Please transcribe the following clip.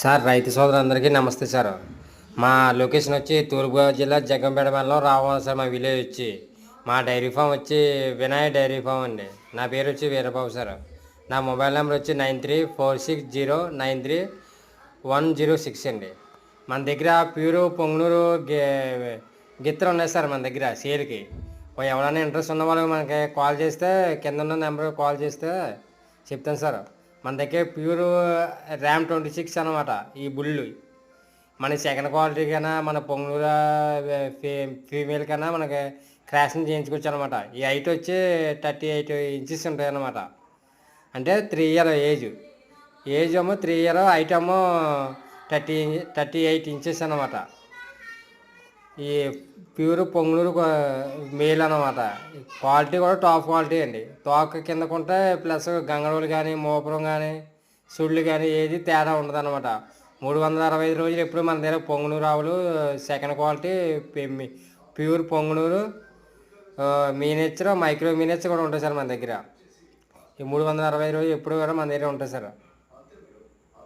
Sir రైతు సోదరులందరికీ నమస్తే సార్. మా లొకేషన్ వచ్చి తూర్పుగోదావరి జిల్లా జగ్గంపేట మండలం రావాలి సార్. మా విలేజ్ వచ్చి మా డైరీ ఫామ్ వచ్చి వినాయక్ డైరీ ఫామ్ అండి. నా పేరు వచ్చి వీరబాబు సార్. నా మొబైల్ నెంబర్ వచ్చి 9346093106 అండి. మన దగ్గర ప్యూరు పొంగనూరు గిత్తలు ఉన్నాయి సార్. మన దగ్గర సేల్కి ఎవరైనా ఇంట్రెస్ట్ ఉన్న వాళ్ళకి మనకి కాల్ చేస్తే కింద ఉన్న నెంబర్ కాల్ చేస్తే చెప్తాను సార్. మన దగ్గర ప్యూర్ ర్యామ్ 26 అనమాట. ఈ బుల్లు మన సెకండ్ క్వాలిటీ కన్నా మన పొంగూరు ఫీమేల్ కన్నా మనకి క్రాసింగ్ చేయించుకోవచ్చు అనమాట. ఈ హైట్ వచ్చి 38 ఇంచెస్ ఉంటాయి అన్నమాట. అంటే 3 ఇయర్ ఏజ్ ఏమో 3 ఇయర్, హైట్ ఏమో 38 ఇంచెస్ అనమాట. ఈ ప్యూర్ పొంగనూరు మేల్ అనమాట. క్వాలిటీ కూడా టాప్ క్వాలిటీ అండి. తోక కిందకుంటే ప్లస్ గంగడోలు కానీ మోపురం కానీ సుళ్ళు కానీ ఏది తేడా ఉండదు అనమాట. 365 రోజులు ఎప్పుడు మన దగ్గర పొంగనూరు ఆవులు second quality pure Punganur miniature micro miniature కూడా ఉంటుంది సార్ మన దగ్గర. ఈ 365 రోజులు ఎప్పుడు కూడా మన దగ్గర ఉంటుంది సార్.